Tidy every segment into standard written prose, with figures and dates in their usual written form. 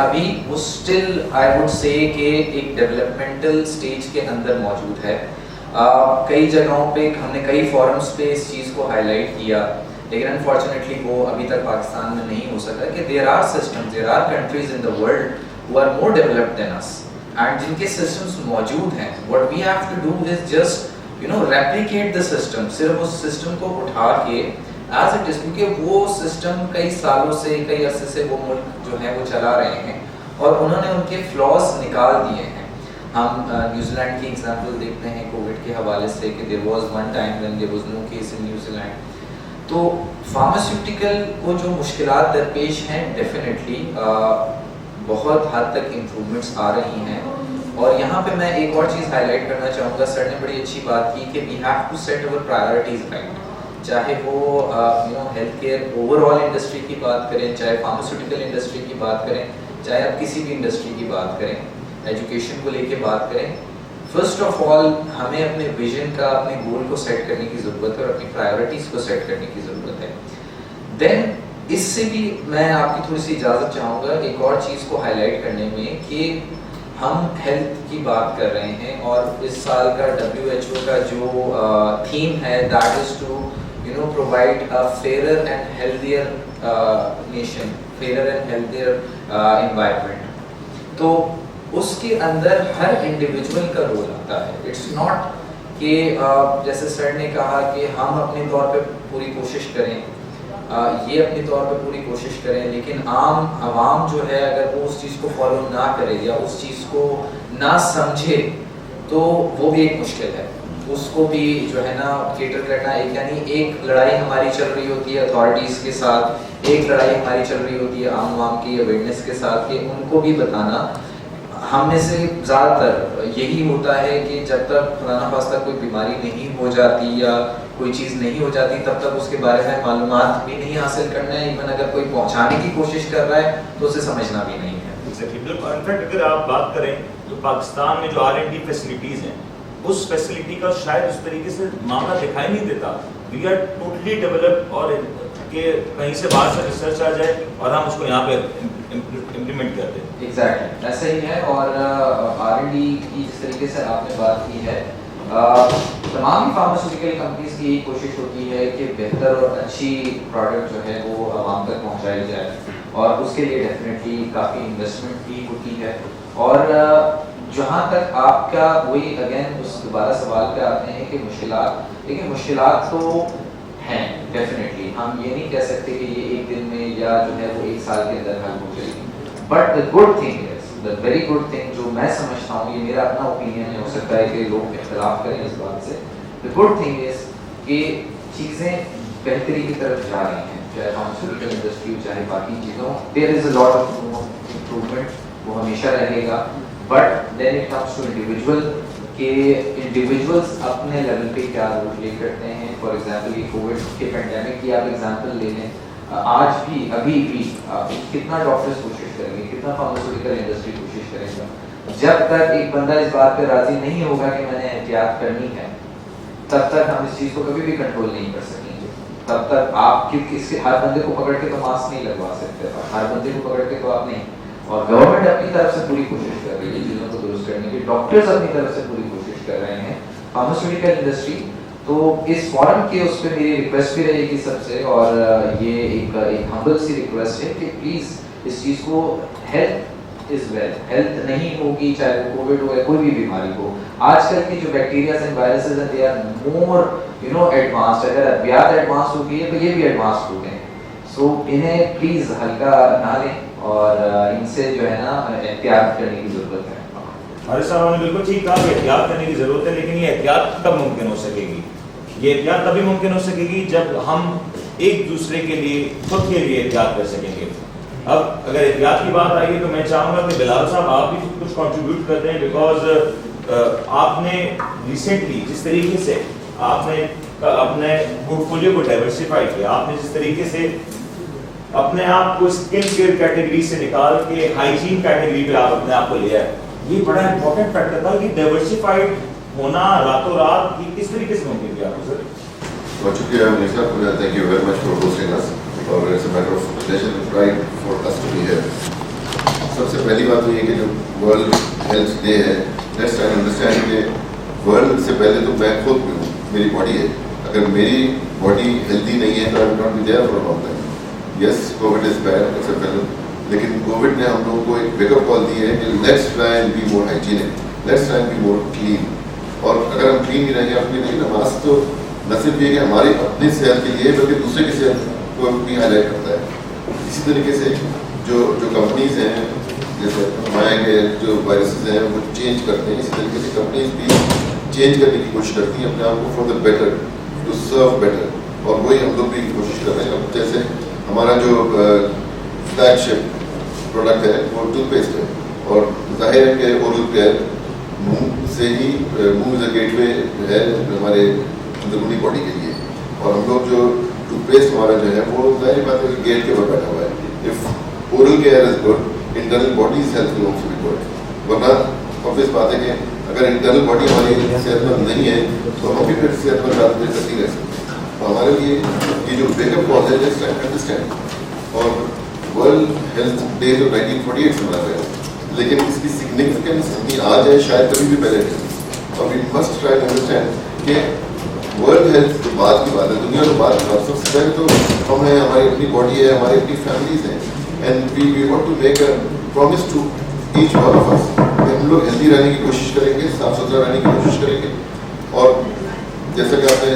ابھی وہ still I would say کہ ایک ڈیولپمنٹل سٹیج کے اندر موجود ہے. کئی جگہوں پہ ہم نے کئی فورمز پہ اس چیز کو ہائی لائٹ کیا, لیکن انفارچونیٹلی وہ ابھی تک پاکستان میں نہیں ہو سکا کہ there are systems, there are countries in the world who are more developed than us, and جن کے سسٹمز موجود ہیں. What we have to do is just replicate the system, صرف اس سسٹم کو اٹھا کے ایز اٹ از, کیونکہ وہ سسٹم کئی سالوں سے, کئی عرصے سے وہ ملک جو ہے وہ چلا رہے ہیں اور انہوں نے ان کے فلاز نکال دیے ہیں. ہم نیوزی لینڈ کی ایگزامپل دیکھتے ہیں کووڈ کے حوالے سے کہ there was one time when there was no case in New Zealand. تو فارماسیوٹیکل کو جو مشکلات درپیش ہیں ڈیفینیٹلی بہت حد تک امپرومنٹس آ رہی ہیں. اور یہاں پہ میں ایک اور چیز ہائی لائٹ کرنا چاہوں گا, سر نے بڑی اچھی بات کی کہ we have to set our priorities right, چاہے وہ health care overall industry کی بات کریں, چاہے فارماسیوٹیکل انڈسٹری کی بات کریں, چاہے آپ کسی بھی انڈسٹری کی بات کریں, ایجوکیشن کو لے کے بات کریں. فرسٹ آف آل ہمیں اپنے ویژن کا, اپنے گول کو سیٹ کرنے کی ضرورت ہے اور اپنی پرائیورٹیز کو سیٹ کرنے کی ضرورت ہے. دین اس سے بھی میں آپ کی تھوڑی سی اجازت چاہوں گا ایک اور چیز کو ہائی لائٹ کرنے میں کہ ہم ہیلتھ کی بات کر رہے ہیں اور اس سال کا WHO کا جو تھیم ہے that is to provide a fairer and healthier nation, fairer and healthier environment. تو اس کے اندر ہر انڈیویجول کا رول آتا ہے. اٹس ناٹ کہ جیسے سر نے کہا کہ ہم اپنے طور پہ پوری کوشش کریں, یہ اپنے طور پہ پوری کوشش کریں, لیکن عام عوام جو ہے اگر وہ اس چیز کو فالو نہ کرے یا اس چیز کو نہ سمجھے تو وہ بھی ایک مشکل ہے. اس کو بھی جو ہے نا کیٹر کرنا, ایک یعنی ایک لڑائی ہماری چل رہی ہوتی ہے اتھارٹیز کے ساتھ, ایک لڑائی ہماری چل رہی ہوتی ہے عام عوام کی اویئرنیس کے ساتھ کہ ان کو بھی بتانا. ہم میں سے زیادہ تر یہی ہوتا ہے کہ جب تک خدا نخواستہ کوئی بیماری نہیں ہو جاتی یا کوئی چیز نہیں ہو جاتی تب تک اس کے بارے میں معلومات بھی نہیں حاصل کرنا ہے. ایون اگر کوئی پہنچانے کی کوشش کر رہا ہے تو اسے سمجھنا بھی نہیں ہے. انفیکٹ اگر آپ بات کریں تو پاکستان میں جو R&D فیسلٹیز ہیں اس فیسلٹی کا شاید اس طریقے سے معاملہ دکھائی نہیں دیتا. وی آر ٹوٹلی ڈیولپ, اور کہ کہیں سے باہر سے ریسرچ آ جائے اور ہم اس کو یہاں پہ امپلیمنٹ کرتے ہیں. ایگزیکٹلی ایسا ہی ہے. اور R&D کی جس طریقے سے آپ نے بات کی ہے, تمام فارماسیوٹیکل کمپنیز کی یہی کوشش ہوتی ہے کہ بہتر اور اچھی پروڈکٹ جو ہے وہ عوام تک پہنچائی جائے, اور اس کے لیے ڈیفینیٹلی کافی انویسٹمنٹ بھی ہوتی ہے. اور جہاں تک آپ کا وہی اگین اس دوبارہ سوال پہ آتے ہیں کہ مشکلات, دیکھیں مشکلات تو ہیں ڈیفینیٹلی, ہم یہ نہیں کہہ سکتے کہ یہ ایک دن میں یا جو ہے وہ ایک سال کے اندر حل ہو جائے گی. But the good thing is, the very good thing جو میں سمجھتا ہوں, یہ میرا اپنا اوپینین ہے, ہو سکتا ہے کہ لوگ اختلاف کریں اس بات سے, دا گڈ تھنگ از کہ چیزیں بہتری کی طرف جا رہی ہیں, چاہے فارماسیوٹیکل انڈسٹری ہو چاہے باقی چیزوں. دیر از اے لاٹ آف امپروومنٹ, وہ ہمیشہ رہے گا. But then it comes to individual کہ انڈیویجولس اپنے لیول پہ کیا رول پلے کرتے ہیں. فار ایگزامپل یہ کووڈ کے پینڈیمک کی آپ ایگزامپل لے لیں, آج بھی ابھی بھی کتنا ڈاکٹرز کوشش کریں گے, کتنا فارماسیوٹیکل انڈسٹری کوشش کرے گا. جب تک ایک بندہ اس بات پہ راضی نہیں ہوگا کہ میں نے احتیاط کرنی ہے, تب تک ہم اس چیز کو کبھی بھی کنٹرول نہیں کر سکیں گے. تب تک آپ کیونکہ اس کے ہر بندے کو پکڑ کے تو ماسک نہیں لگوا سکتے, ہر بندے کو پکڑ کے تو آپ نہیں. اور گورنمنٹ اپنی طرف سے پوری کوشش کر رہی ہے چیزوں کو درست کرنے کی, ڈاکٹرز اپنی طرف سے پوری کوشش کر رہے ہیں, فارماسیوٹیکل انڈسٹری. تو اس فورم کے اس پہ میری ریکویسٹ بھی رہے گی سب سے, اور یہ ایک ہمبل سی ریکویسٹ ہے کہ پلیز اس چیز کو, ہیلتھ از ویلتھ, ہیلتھ نہیں ہوگی چاہے وہ کووڈ ہو یا کوئی بھی بیماری ہو. آج کل کی جو بیکٹیریاز اینڈ وائرسز ہیں دے آر مور ایڈوانسڈ. اگر ادویات ایڈوانس ہو گئی ہے تو یہ بھی ایڈوانس ہو گئے ہیں. سو انہیں پلیز ہلکا نہ لیں اور ان سے جو ہے نا احتیاط کرنے کی ضرورت ہے. ہمارے صاحب نے بالکل ٹھیک کہا کہ احتیاط کرنے کی ضرورت ہے, لیکن یہ احتیاط کب ممکن ہو سکے گی؟ یہ احتیاط تبھی ممکن ہو سکے گی جب ہم ایک دوسرے کے لیے, خود کے لیے احتیاط کر سکیں گے. اب اگر احتیاط کی بات آئی ہے تو میں چاہوں گا کہ بلال صاحب آپ بھی کچھ کنٹریبیوٹ کرتے ہیں, بیکاز آپ نے ریسنٹلی جس طریقے سے آپ نے اپنے پورٹ فولیو کو ڈائیورسیفائی کیا, آپ نے جس طریقے سے اپنے آپ کو اسکن کیئر کیٹیگری سے نکال کے ہائیجین کیٹیگری پہ آپ اپنے آپ کو لیا ہے, یہ بڑا امپورٹنٹ فیکٹر تھا کہ ڈائیورسیفائڈ ہونا راتوں رات کی کس طریقے سے ممکن کیا آپ کو سر؟ بہت شکریہ منیر صاحب, thank you very much for hosting us, اور it's a matter of pleasure and pride for us to be here. سب سے پہلی بات تو یہ کہ جو ورلڈ ہیلتھ ڈے ہے, لیٹس ٹرائی ٹو انڈرسٹینڈ کہ ورلڈ سے پہلے تو میں خود بھی ہوں, میری باڈی ہے. اگر میری باڈی ہیلدی نہیں ہے تو I will not be there for about that. Yes Covid is bad it's a پہلے, لیکن کووڈ نے ہم لوگوں کو ایک ویک اپ کال دی ہے کہ let's try and be more hygienic, let's try and be more clean. اور اگر ہم کلین نہیں رہیں گے اپنی نہیں, نماز تو نہ صرف یہ کہ ہماری اپنی صحت کے لیے بلکہ دوسرے کی صحت کو بھی ہائی لائٹ کرتا ہے. اسی طریقے سے جو کمپنیز ہیں جیسے ہمارے کے جو وائرسز ہیں وہ چینج کرتے ہیں, اسی طریقے سے کمپنیز بھی چینج کرنے کی کوشش کرتی ہیں اپنے آپ کو for the better, to serve better. اور وہی ہم لوگ بھی کوشش کر رہے ہیں. اب جیسے ہمارا جو فلیگ شپ پروڈکٹ ہے وہ ٹوتھ پیسٹ ہے, اور ظاہر ہے کہ اورل کیئر منہ سے ہی, منہ از اے گیٹ وے ہے ہمارے اندرونی باڈی کے لیے. اور ہم لوگ جو ٹوتھ پیسٹ ہمارا جو ہے وہ ظاہر بات ہے گیٹ کے اوپر بیٹھا ہوا ہے. If oral care is good, internal bodies health will also be good. ورنہ obvious بات ہے کہ اگر انٹرنل باڈی ہماری صحت مند نہیں ہے تو ہم بھی پھر صحت مند رات میں کرتی رہ سکتے ہیں. ہمارے لیے یہ جو بیک اپ کال ہے جسٹ انڈرسٹینڈ. اور ورلڈ ہیلتھ ڈے جو 1948 سے منایا گیا, لیکن اس کی سگنیفیکینس اتنی آج ہے شاید کبھی بھی پہلے نہیں. اور we must try to understand کہ ورلڈ ہیلتھ تو بعد کی بات ہے, دنیا تو بعد کی بات. سب سے پہلے تو ہم ہیں, ہماری اپنی باڈی ہے, ہماری اپنی فیملیز ہیں, and we want to make a promise to each one of us کہ ہم لوگ ہیلدی رہنے کی کوشش کریں گے, صاف ستھرا رہنے کی کوشش کریں گے. اور جیسا کہ آپ نے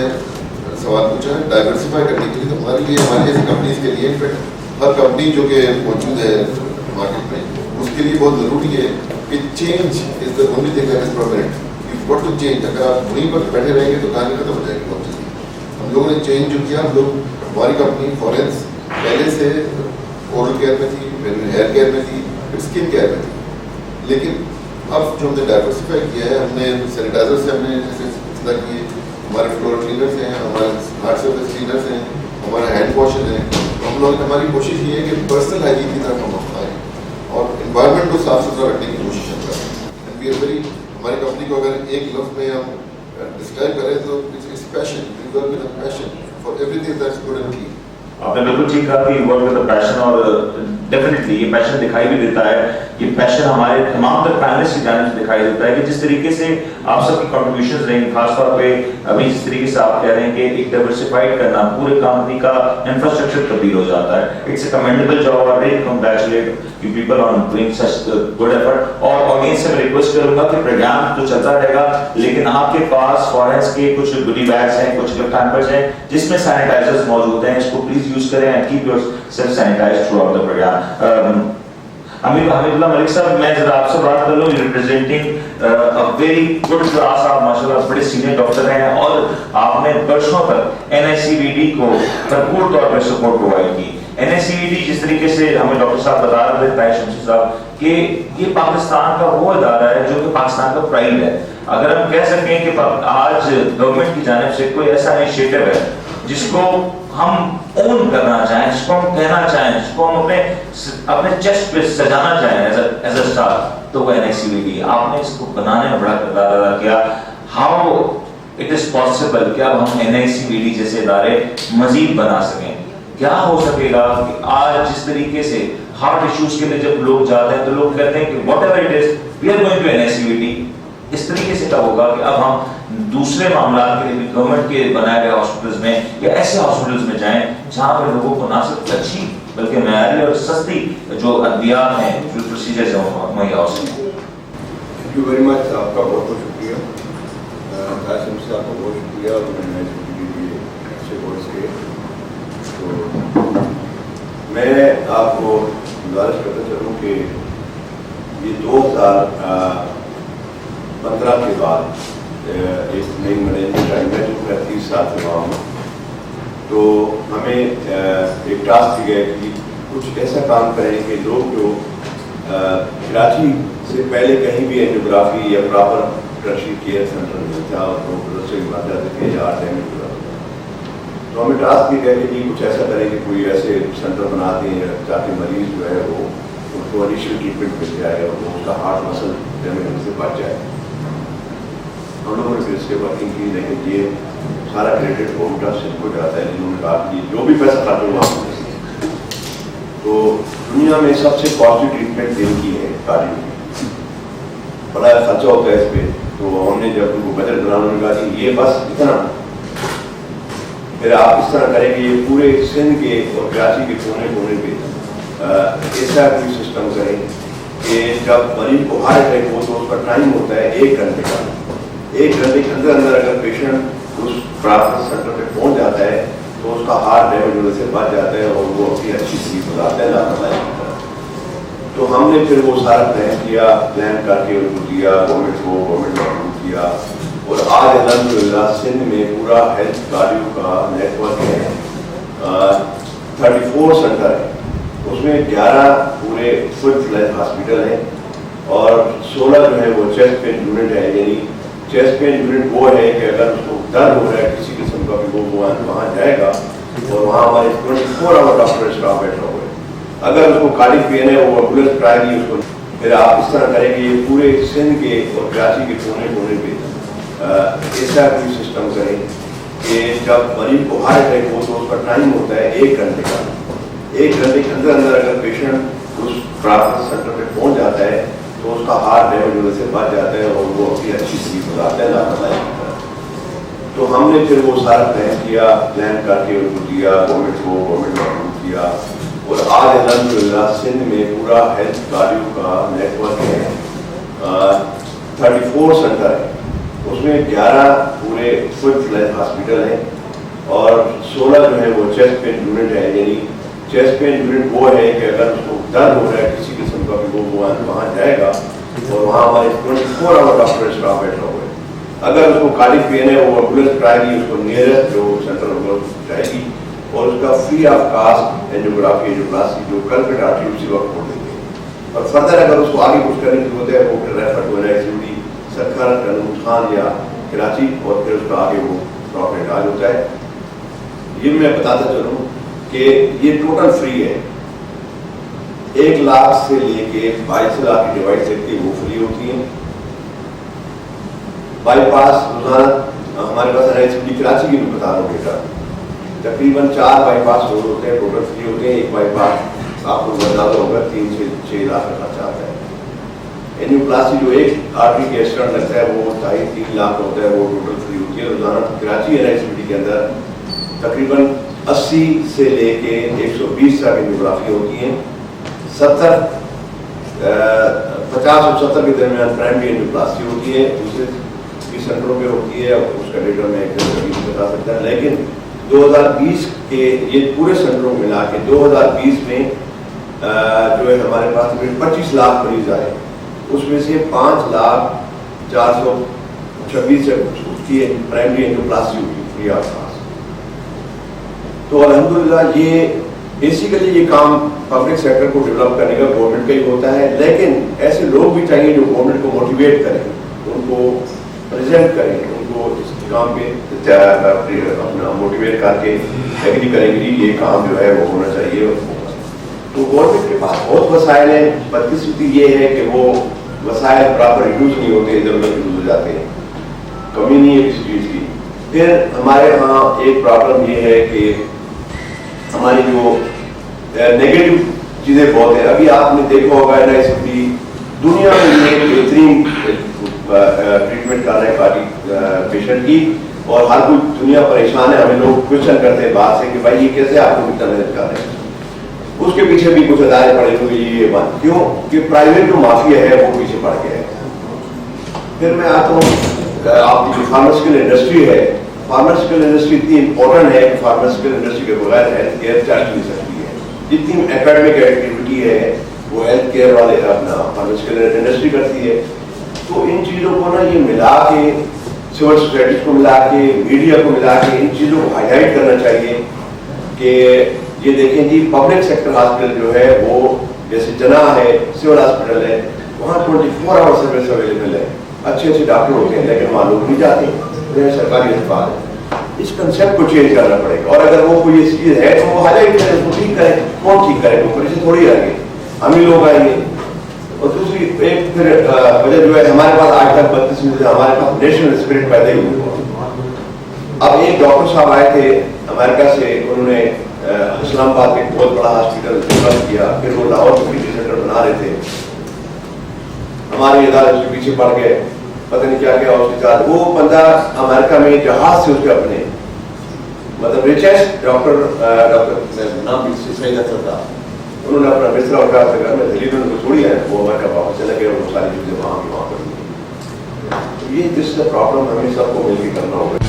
سوال پوچھا ہے ڈائیورسفائی کرنے کے لیے, تو ہمارے لیے, ہماری جیسی کمپنیز کے لیے, انفیکٹ ہر کمپنی جو کہ موجود ہے مارکیٹ میں, اس کے لیے بہت ضروری ہے کہ change is the only thing that is permanent. You got to change. اگر آپ وہیں پر بیٹھے رہیں گے تو کہانی ختم ہو جائے گی بہت جلدی. ہم لوگوں نے چینج جو کیا, ہم لوگ, ہماری کمپنی فورینس پہلے سے اورل کیئر میں تھی, پھر ہیئر کیئر میں تھی, پھر اسکن کیئر میں تھی. لیکن اب جو ہم نے ڈائیورسفائی کیا ہے, ہم نے سینیٹائزر سے ہم نے جیسے اطلاع کیے, ہمارے فلور کلینرس ہیں, ہمارے ہارڈ سرفیس کلینرس ہیں, ہمارے ہینڈ واشز ہیں. ہم لوگ, ہماری کوشش یہ ہے کہ پرسنل ہائیجین کی طرف ہم آئیں اور انوائرمنٹ کو صاف ستھرا رکھنے کی کوشش ہم کریں. ہماری کمپنی کو اگر ایک لفظ میں ہم ڈسکرائب کریں تو it's passion. We work with a passion for everything that's good and clean. آپ نے بالکل ٹھیک کہا کہ ورک ود پیشن, اور ڈیفینیٹلی یہ پیشن دکھائی بھی دیتا ہے. یہ پیشن ہمارے تمام تر پینلسٹ کی جانب سے دکھائی دیتا ہے کہ جس طریقے سے آپ سب کی کنٹریبیوشنز رہیں, خاص طور پہ ابھی جس طریقے سے آپ کہہ رہے ہیں کہ ایک ڈائیورسفائڈ کرنا, پورے کمپنی کا انفراسٹرکچر تبدیل ہو جاتا ہے. اٹس اے کمینڈیبل جاب, اور really congratulate you people on doing such good effort. اور اگین سے میں ریکویسٹ کروں گا کہ پروگرام تو چلتا رہے گا, لیکن آپ کے پاس فورینس کے کچھ گڈی بیگس ہیں, کچھ گفٹ ہیمپرز ہیں جس میں سینیٹائزرز موجود ہیں. اس کو پلیز یوز کریں and keep yourself sanitized throughout the programme. Hamidullah Malik sahib, میں ذرا آپ سے بات کر لوں. ریپرزینٹنگ ویری گڈ کلاس, آپ ماشاءاللہ بڑے سینئر ڈاکٹر ہیں, اور آپ نے برسوں تک NICVD کو بھرپور طور پر سپورٹ پرووائڈ کی. NICVD جس طریقے سے ہمیں ڈاکٹر صاحب بتا رہے تھے, طاہر شمسی صاحب, کہ یہ پاکستان کا وہ ادارہ ہے جو کہ پاکستان کا پرائڈ ہے. اگر ہم کہہ سکیں کہ آج گورنمنٹ کی جانب سے کوئی ایسا انیشیٹو ہے جس کو ہم اون کرنا چاہیں, جس کو ہم کہنا چاہیں, جس کو ہم اپنے چیسٹ پہ سجانا چاہیں ایز اے اسٹار, تو وہ NICVD. آپ نے اس کو بنانے میں بڑا کردار ادا کیا. ہاؤ اٹ از پاسبل کہ اب ہم NICVD جیسے ادارے مزید بنا سکیں. کیا ہو سکے گا کہ آج جس طریقے سے ہارٹ ایشوز کے لیے جب لوگ جاتے ہیں تو لوگ کہتے ہیں کہ whatever it is we are going to NICVD. اس طریقے سے کیا ہوگا کہ اب ہم دوسرے معاملات کے لیے بھی گورنمنٹ کے بنائے گئے ہاسپٹلز میں یا ایسے ہاسپٹلز میں جائیں جہاں پر لوگوں کو نہ صرف اچھی بلکہ معیاری اور سستی جو ادویات ہیں, جو پروسیجرز ہیں, مہیا ہو سکیں. Thank you very much. آپ کا بہت بہت شکریہ. قاسم سے آپ کا بہت شکریہ, اور میں نے اچھے کورس کیے. تو میں آپ کو گزارش کرتا چلوں کہ یہ 2015 کے بعد ایک نئی مینجمنٹ آئی ہے جو میں 30 سال سے رہا ہوں. تو ہمیں ایک ٹاسک دی گیا کہ کچھ ایسا کام کریں کہ لوگ جو کراچی سے پہلے کہیں بھی اینجیوگرافی یا پراپر ٹرشری کیئر سینٹر نہیں تھا, اور لوگ سے بات جاتے تھے یا آرٹ اینجیوگرافی. تو ہمیں ٹاسک دی گیا کہ کچھ ایسا کریں کہ کوئی ایسے سینٹر بنا دیں تاکہ مریض جو ہے وہ ان کو انیشیل ٹریٹمنٹ مل جائے اور وہ اس کا ہارٹ مسل ڈیمیج سے بچ جائے. ہم لوگوں نے پھر اس کے ورکنگ کی, لیکن یہ سارا کریڈٹ ہوم ٹرسٹ کو جاتا ہے, جنہوں نے کہا کہ جو بھی پیسہ خرچ ہوا تو دنیا میں سب سے کاسٹلی ٹریٹمنٹ دل کی ہے کارڈیو کی، بڑا خرچہ ہوتا ہے اس پہ. تو ہم نے جب ان کو بجٹ بنانے میں کہا کہ یہ بس اتنا، پھر آپ اس طرح کریں کہ یہ پورے سندھ کے اور کراچی کے کونے کونے پہ ایسا کوئی سسٹم کریں کہ جب مریض کو ہارٹ اٹیک ہو تو اس کا ٹائم ہوتا ہے 1 گھنٹے کا. 1 گھنٹے کے اندر اندر اگر پیشنٹ اس پرائمری سینٹر پہ پہنچ جاتا ہے تو اس کا ہارٹ ڈیمیج ہونے سے بچ جاتا ہے اور وہ اپنی اچھی سلیپ گزارتا ہے لاپرواہی کی طرح. تو ہم نے پھر وہ سارا پلان کر کے ان کو دیا گورنمنٹ کو، گورنمنٹ نے اپروو کیا، اور آج الحمدللہ سندھ میں پورا ہیلتھ کارڈیو کا نیٹ ورک ہے. 34 سینٹر ہے، اس میں 11 پورے فل فلیج ہاسپٹل ہیں اور 16 جو ہے وہ چیسٹ پین یونٹ ہے. یعنی چیسٹ پین یونٹ وہ ہے کہ اگر اس کو درد ہو رہا ہے کسی قسم کا بھی وہ وہاں جائے گا اور وہاں ہمارے 24 آور ڈاکٹر اسٹاف بیٹھا ہوا ہے. اگر اس کو کارڈک پین ہے وہ ایمبولینس ٹرائی نہیں اس کو. پھر آپ اس طرح کریں کہ یہ پورے سندھ کے اور کراچی کے کونے کونے پہ ایسا کوئی سسٹم کریں کہ جب مریض کو ہارٹ اٹیک ہو تو اس کا ٹائم ہوتا ہے 1 گھنٹے کا. 1 گھنٹے کے اندر اندر اگر پیشنٹ اس پرائمری سینٹر پہ پہنچ جاتا ہے تو اس کا ہارٹ ڈیمیج ہونے سے بچ جاتا ہے اور وہ اپنی اچھی سلیپ گزارتا ہے لاپرواہی کی طرح. تو ہم نے پھر وہ سارا پلان کر کے ان کو دیا گورنمنٹ کو، گورنمنٹ نے اپروو کیا، اور آج الحمدللہ سندھ میں پورا ہیلتھ کارڈیو کا نیٹ ورک ہے. 34 سینٹر ہے، اس میں 11 پورے فل فلیج ہاسپٹل ہیں اور 16 جو ہے وہ چیسٹ پین یونٹ ہے. یعنی چیسٹ پین یونٹ وہ ہے کہ اگر اس کو درد ہو رہا ہے کسی قسم کا بھی وہ وہاں جائے گا اور وہاں ہمارے 24 آور ڈاکٹر اسٹاف بیٹھا ہوا ہے. اگر اس کو کارڈک پین ہے وہ ایمبولینس ٹرائی نہیں اس کو نیئرسٹ جو سینٹر ہوگا جائے گی اور اس کا فری آف کاسٹ اینجیوگرافی اینجیوپلاسٹی جو کلپٹ آرٹری اسی وقت کھول دیں گے. اور فردر اگر اس کو آگے کچھ کرنے کی ضرورت ہے وہ پھر ریفر ٹو ایکسیوٹی سرکار خان یا کراچی اور پھر اس کا آگے وہ پروفٹ آج ہوتا ہے. یہ میں بتاتا چلوں کہ یہ ٹوٹل فری ہے. 1 لاکھ سے لے کے 22 لاکھ کی ڈیوائس تک کی وہ فری ہوتی ہیں. بائی پاس روزانہ ہمارے پاس ایکسیوٹی کراچی کی بھی بتا رہا ہوں بیٹا، تقریباً 4 بائی پاس روڈ ہوتے ہیں، ٹوٹل فری ہوتے ہیں. 1 بائی پاس آپ کو زیادہ ہوگا 3 سے 6 لاکھ کا خرچہ آتا ہے. اینجیوپلاسٹی جو ایک آرٹری کے ایکسٹرن لگتا ہے وہ 2.5-3 لاکھ ہوتا ہے، وہ ٹوٹل فری ہوتی ہے. روزانہ کراچی ایکسیوٹی کے اندر تقریباً 80 سے لے کے 120 تک اینجیوگرافی ہوتی ہیں. 50 اور 70 کے درمیان پرائمری اینجیوپلاسٹی ہوتی ہے. دوسرے سینٹروں پہ ہوتی ہے، اس کا ڈیٹا میں بتا سکتا ہے. لیکن 2020 کے یہ پورے سینٹروں میں ملا کے 2020 میں جو ہے ہمارے پاس 25 لاکھ مریض آئے، اس میں سے 5,426,000 سے اس کی پرائمری اینجیوپلاسٹی ہوئی فری آف کاسٹ. تو الحمدللہ یہ بیسیکلی یہ کام پبلک سیکٹر کو ڈیولپ کرنے کا گورنمنٹ کا ہی ہوتا ہے. لیکن ایسے لوگ بھی چاہیے جو گورنمنٹ کو موٹیویٹ کریں، ان کو پریزنٹ کریں، ان کو اس کام پہ اپنا موٹیویٹ کر کے ایگری کریں گے یہ کام جو ہے وہ ہونا چاہیے. تو گورنمنٹ کے پاس بہت وسائل ہیں. بدقسمتی یہ ہے کہ وہ وسائل پراپر یوز نہیں ہوتے، ادھر ادھر یوز ہو جاتے ہیں. کمی نہیں ہے کسی چیز کی. پھر ہمارے ہاں ایک پرابلم یہ ہے کہ ہماری جو نیگیٹو چیزیں بہت ہیں. ابھی آپ نے دیکھا ہوگا ایسے دنیا میں یہ بہترین ٹریٹمنٹ کر رہے ہیں کارڈک پیشنٹ کی، اور ہر کوئی دنیا پریشان ہے. ہمیں لوگ کوشچن کرتے ہیں بات سے کہ بھائی یہ کیسے آپ کو اتنا محنت کر رہے ہیں. اس کے پیچھے بھی کچھ ادارے پڑے ہوئے یہ بات کیوں کہ پرائیویٹ جو مافیا ہے وہ پیچھے پڑ گیا ہے. پھر میں آتا ہوں آپ کی جو فارماسیوٹیکل انڈسٹری ہے، فارماسیوٹیکل انڈسٹری اتنی امپورٹنٹ ہے کہ فارماسیوٹیکل انڈسٹری کے بغیر ہیلتھ کیئر چل نہیں سکتی ہے. جتنی اکیڈمک ایکٹیویٹی ہے وہ ہیلتھ کیئر والے اپنا فارماسیوٹیکل انڈسٹری کرتی ہے. تو ان چیزوں کو نا یہ ملا کے سول سوسائٹیز کو ملا کے میڈیا کو ملا کے ان چیزوں کو ہائی لائٹ کرنا چاہیے کہ یہ دیکھیں جی پبلک سیکٹر ہاسپٹل جو ہے وہ جیسے جناح ہے، سول ہاسپٹل ہے، وہاں 24 آور سروس اویلیبل ہے، اچھے اچھے ڈاکٹر ہوتے ہیں، لیکن وہاں لوگ نہیں جاتے. سرکاری اسپتال ہے. اس کنسیپٹ کو چینج کرنا پڑے گا. اور اگر وہ کوئی یہ چیز ہے تو وہ ہائی لائٹ کریں، اس کو ٹھیک کریں. کون ٹھیک کرے گا؟ اسے تھوڑی آئیں گے، ہم ہی لوگ آئیں گے. اور دوسری ایک پھر وجہ جو ہے ہمارے پاس آج تک 32 میں ہمارے پاس نیشنل اسپرٹ پیدا ہی ہوئی. اب ایک ڈاکٹر صاحب آئے تھے امریکہ سے، انہوں نے اسلام آباد ایک بہت بڑا ہاسپٹل ڈیولپ کیا, پھر وہ لاہور کمیونٹی سینٹر بنا رہے تھے, ہمارے ادارے اس کے پیچھے پڑ گئے, پتہ نہیں کیا کیا اس کے ساتھ. وہ بندہ امریکہ میں جہاز سے اس کے اپنے مطلب ریچسٹ ڈاکٹر نام بھی صحیح رکھتا تھا, انہوں نے اپنا بستر اٹھا اپنے گھر میں دلیل ان کو چھوڑی ہے, وہ امریکہ واپس چلے گئے, وہ ساری چیزیں وہاں کی وہاں پر. یہ جس کا پرابلم ہمیں سب کو مل کے کرنا ہوگا.